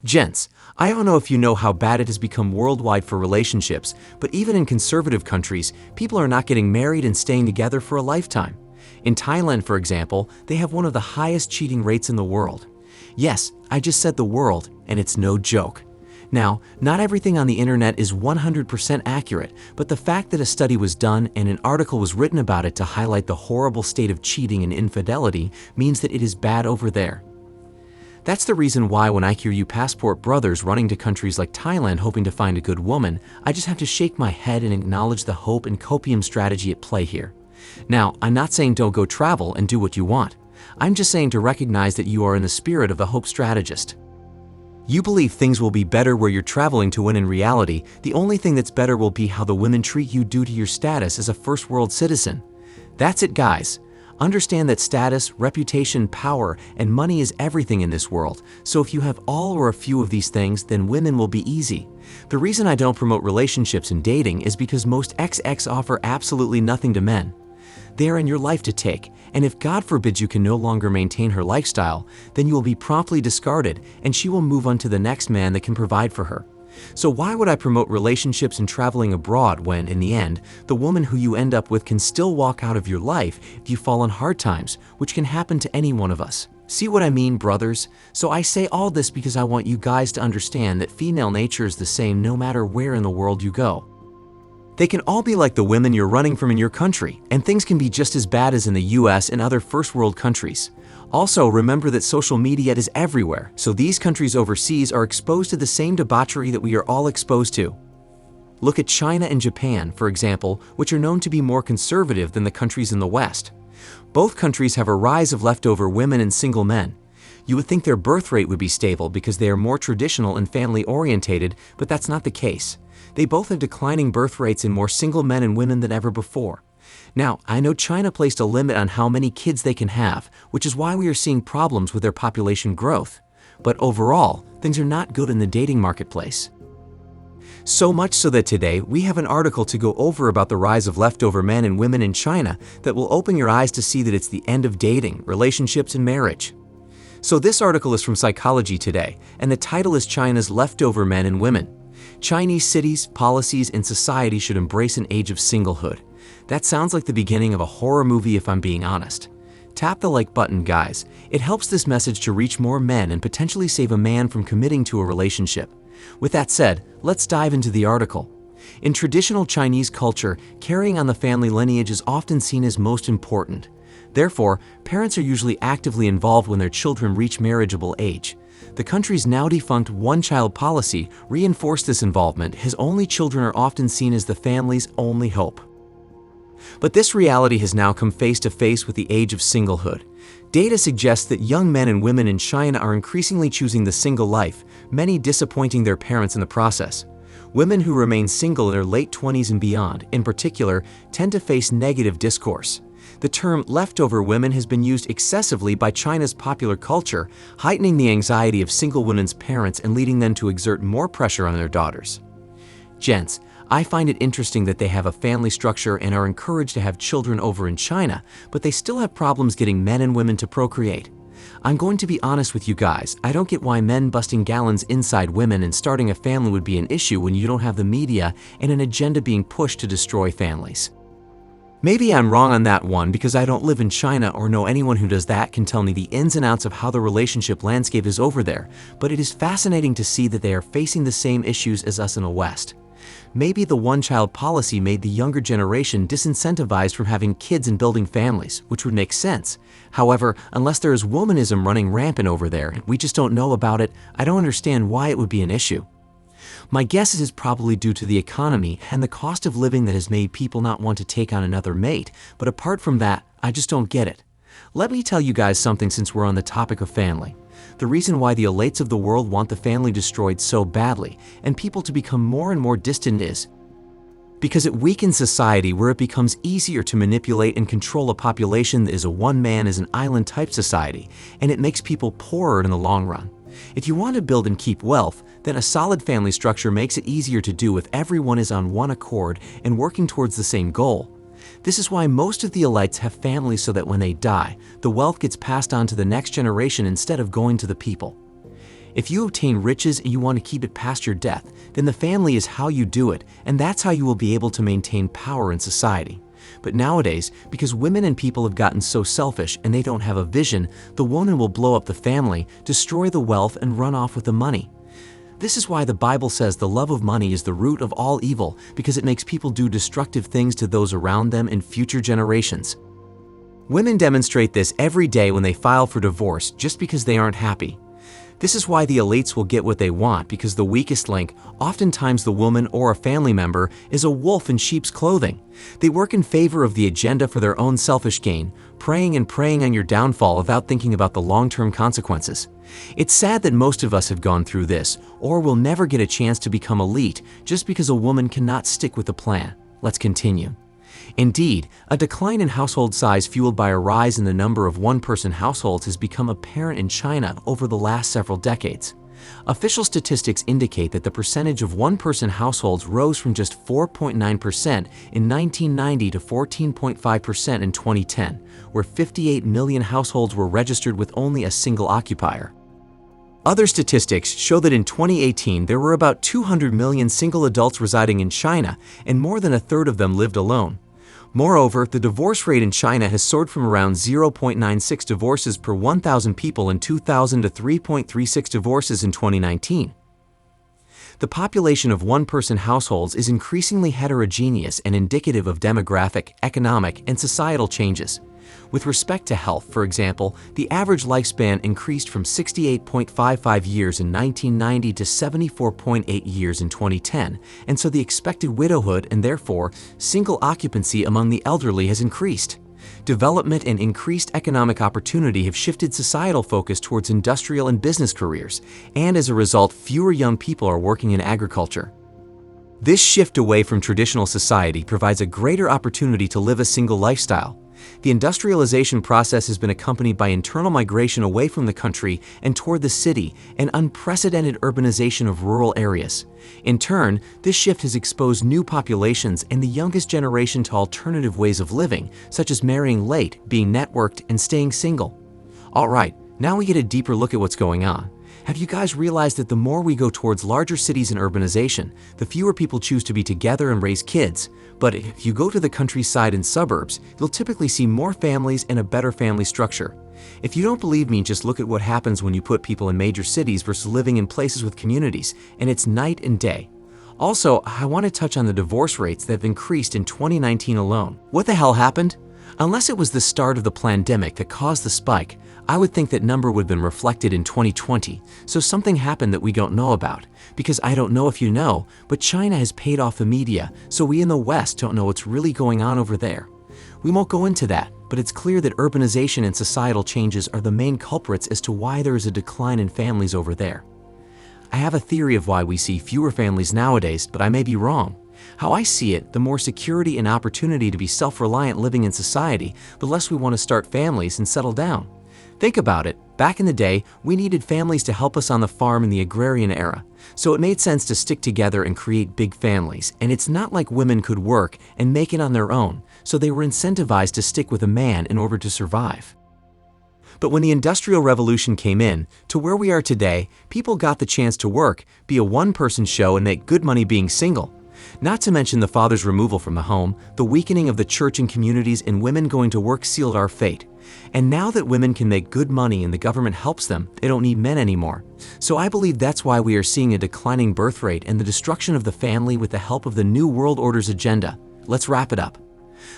Gents, I don't know if you know how bad it has become worldwide for relationships, but even in conservative countries, people are not getting married and staying together for a lifetime. In Thailand, for example, they have one of the highest cheating rates in the world. Yes, I just said the world, and it's no joke. Now, not everything on the internet is 100% accurate, but the fact that a study was done and an article was written about it to highlight the horrible state of cheating and infidelity means that it is bad over there. That's the reason why when I hear you passport brothers running to countries like Thailand hoping to find a good woman, I just have to shake my head and acknowledge the hope and copium strategy at play here. Now, I'm not saying don't go travel and do what you want. I'm just saying to recognize that you are in the spirit of the hope strategist. You believe things will be better where you're traveling to when in reality, the only thing that's better will be how the women treat you due to your status as a first world citizen. That's it, guys. Understand that status, reputation, power, and money is everything in this world, so if you have all or a few of these things, then women will be easy. The reason I don't promote relationships and dating is because most XX offer absolutely nothing to men. They are in your life to take, and if God forbids you can no longer maintain her lifestyle, then you will be promptly discarded and she will move on to the next man that can provide for her. So why would I promote relationships and traveling abroad when, in the end, the woman who you end up with can still walk out of your life if you fall on hard times, which can happen to any one of us? See what I mean, brothers? So I say all this because I want you guys to understand that female nature is the same no matter where in the world you go. They can all be like the women you're running from in your country, and things can be just as bad as in the US and other first world countries. Also, remember that social media is everywhere, so these countries overseas are exposed to the same debauchery that we are all exposed to. Look at China and Japan, for example, which are known to be more conservative than the countries in the West. Both countries have a rise of leftover women and single men. You would think their birth rate would be stable because they are more traditional and family-orientated, but that's not the case. They both have declining birth rates and more single men and women than ever before. Now, I know China placed a limit on how many kids they can have, which is why we are seeing problems with their population growth. But overall, things are not good in the dating marketplace. So much so that today, we have an article to go over about the rise of leftover men and women in China that will open your eyes to see that it's the end of dating, relationships, and marriage. So this article is from Psychology Today, and the title is China's Leftover Men and Women. Chinese cities, policies, and society should embrace an age of singlehood. That sounds like the beginning of a horror movie if I'm being honest. Tap the like button, guys. It helps this message to reach more men and potentially save a man from committing to a relationship. With that said, let's dive into the article. In traditional Chinese culture, carrying on the family lineage is often seen as most important. Therefore, parents are usually actively involved when their children reach marriageable age. The country's now defunct one-child policy reinforced this involvement, as only children are often seen as the family's only hope. But this reality has now come face to face with the age of singlehood. Data suggests that young men and women in China are increasingly choosing the single life, many disappointing their parents in the process. Women who remain single in their late 20s and beyond, in particular, tend to face negative discourse. The term leftover women has been used excessively by China's popular culture, heightening the anxiety of single women's parents and leading them to exert more pressure on their daughters. Gents, I find it interesting that they have a family structure and are encouraged to have children over in China, but they still have problems getting men and women to procreate. I'm going to be honest with you guys, I don't get why men busting gallons inside women and starting a family would be an issue when you don't have the media and an agenda being pushed to destroy families. Maybe I'm wrong on that one because I don't live in China or know anyone who does that can tell me the ins and outs of how the relationship landscape is over there, but it is fascinating to see that they are facing the same issues as us in the West. Maybe the one-child policy made the younger generation disincentivized from having kids and building families, which would make sense. However, unless there is womanism running rampant over there and we just don't know about it, I don't understand why it would be an issue. My guess is it's probably due to the economy and the cost of living that has made people not want to take on another mate, but apart from that, I just don't get it. Let me tell you guys something since we're on the topic of family. The reason why the elites of the world want the family destroyed so badly and people to become more and more distant is because it weakens society where it becomes easier to manipulate and control a population that is a one-man is an island type society, and it makes people poorer in the long run. If you want to build and keep wealth, then a solid family structure makes it easier to do if everyone is on one accord and working towards the same goal. This is why most of the elites have families so that when they die, the wealth gets passed on to the next generation instead of going to the people. If you obtain riches and you want to keep it past your death, then the family is how you do it, and that's how you will be able to maintain power in society. But nowadays, because women and people have gotten so selfish and they don't have a vision, the woman will blow up the family, destroy the wealth, and run off with the money. This is why the Bible says the love of money is the root of all evil, because it makes people do destructive things to those around them in future generations. Women demonstrate this every day when they file for divorce just because they aren't happy. This is why the elites will get what they want, because the weakest link, oftentimes the woman or a family member, is a wolf in sheep's clothing. They work in favor of the agenda for their own selfish gain, preying on your downfall without thinking about the long-term consequences. It's sad that most of us have gone through this, or will never get a chance to become elite just because a woman cannot stick with the plan. Let's continue. Indeed, a decline in household size fueled by a rise in the number of one-person households has become apparent in China over the last several decades. Official statistics indicate that the percentage of one-person households rose from just 4.9% in 1990 to 14.5% in 2010, where 58 million households were registered with only a single occupier. Other statistics show that in 2018 there were about 200 million single adults residing in China, and more than a third of them lived alone. Moreover, the divorce rate in China has soared from around 0.96 divorces per 1,000 people in 2000 to 3.36 divorces in 2019. The population of one-person households is increasingly heterogeneous and indicative of demographic, economic, and societal changes. With respect to health, for example, the average lifespan increased from 68.55 years in 1990 to 74.8 years in 2010, and so the expected widowhood and therefore single occupancy among the elderly has increased. Development and increased economic opportunity have shifted societal focus towards industrial and business careers, and as a result, fewer young people are working in agriculture. This shift away from traditional society provides a greater opportunity to live a single lifestyle. The industrialization process has been accompanied by internal migration away from the country and toward the city and unprecedented urbanization of rural areas. In turn, this shift has exposed new populations and the youngest generation to alternative ways of living, such as marrying late, being networked, and staying single. Alright, now we get a deeper look at what's going on. Have you guys realized that the more we go towards larger cities and urbanization, the fewer people choose to be together and raise kids? But if you go to the countryside and suburbs, you'll typically see more families and a better family structure. If you don't believe me, just look at what happens when you put people in major cities versus living in places with communities, and it's night and day. Also, I want to touch on the divorce rates that have increased in 2019 alone. What the hell happened? Unless it was the start of the pandemic that caused the spike, I would think that number would have been reflected in 2020, so something happened that we don't know about. Because I don't know if you know, but China has paid off the media, so we in the West don't know what's really going on over there. We won't go into that, but it's clear that urbanization and societal changes are the main culprits as to why there is a decline in families over there. I have a theory of why we see fewer families nowadays, but I may be wrong. How I see it, the more security and opportunity to be self-reliant living in society, the less we want to start families and settle down. Think about it. Back in the day, we needed families to help us on the farm in the agrarian era. So it made sense to stick together and create big families. And it's not like women could work and make it on their own, so they were incentivized to stick with a man in order to survive. But when the Industrial Revolution came in, to where we are today, people got the chance to work, be a one-person show, and make good money being single. Not to mention the father's removal from the home, the weakening of the church and communities, and women going to work sealed our fate. And now that women can make good money and the government helps them, they don't need men anymore. So I believe that's why we are seeing a declining birth rate and the destruction of the family with the help of the New World Order's agenda. Let's wrap it up.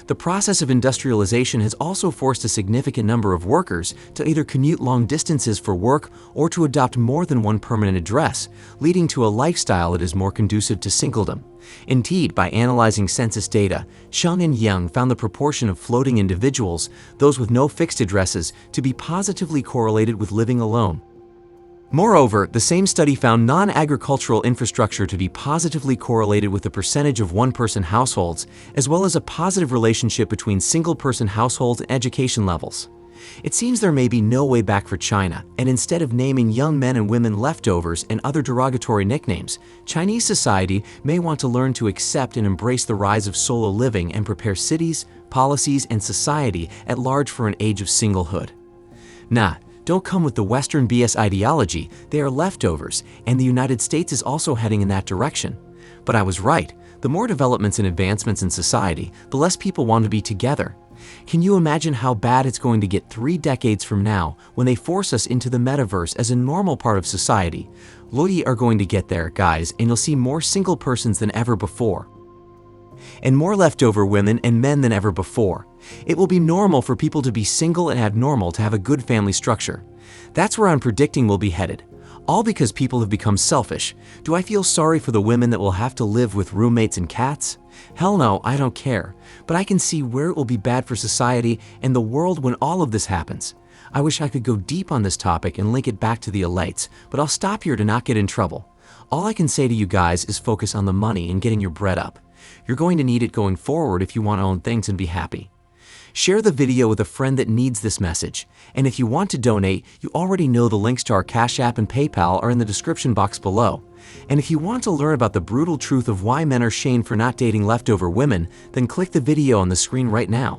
The process of industrialization has also forced a significant number of workers to either commute long distances for work or to adopt more than one permanent address, leading to a lifestyle that is more conducive to singledom. Indeed, by analyzing census data, Chung and Young found the proportion of floating individuals, those with no fixed addresses, to be positively correlated with living alone. Moreover, the same study found non-agricultural infrastructure to be positively correlated with the percentage of one-person households, as well as a positive relationship between single-person households and education levels. It seems there may be no way back for China, and instead of naming young men and women leftovers and other derogatory nicknames, Chinese society may want to learn to accept and embrace the rise of solo living and prepare cities, policies, and society at large for an age of singlehood. Nah, Don't come with the Western BS ideology, they are leftovers, and the United States is also heading in that direction. But I was right. The more developments and advancements in society, the less people want to be together. Can you imagine how bad it's going to get 3 decades from now when they force us into the metaverse as a normal part of society? We are going to get there, guys, and you'll see more single persons than ever before. And more leftover women and men than ever before. It will be normal for people to be single and abnormal to have a good family structure. That's where I'm predicting we'll be headed. All because people have become selfish. Do I feel sorry for the women that will have to live with roommates and cats? Hell no, I don't care. But I can see where it will be bad for society and the world when all of this happens. I wish I could go deep on this topic and link it back to the elites, but I'll stop here to not get in trouble. All I can say to you guys is focus on the money and getting your bread up. You're going to need it going forward if you want to own things and be happy. Share the video with a friend that needs this message. And if you want to donate, you already know the links to our Cash App and PayPal are in the description box below. And if you want to learn about the brutal truth of why men are shamed for not dating leftover women, then click the video on the screen right now.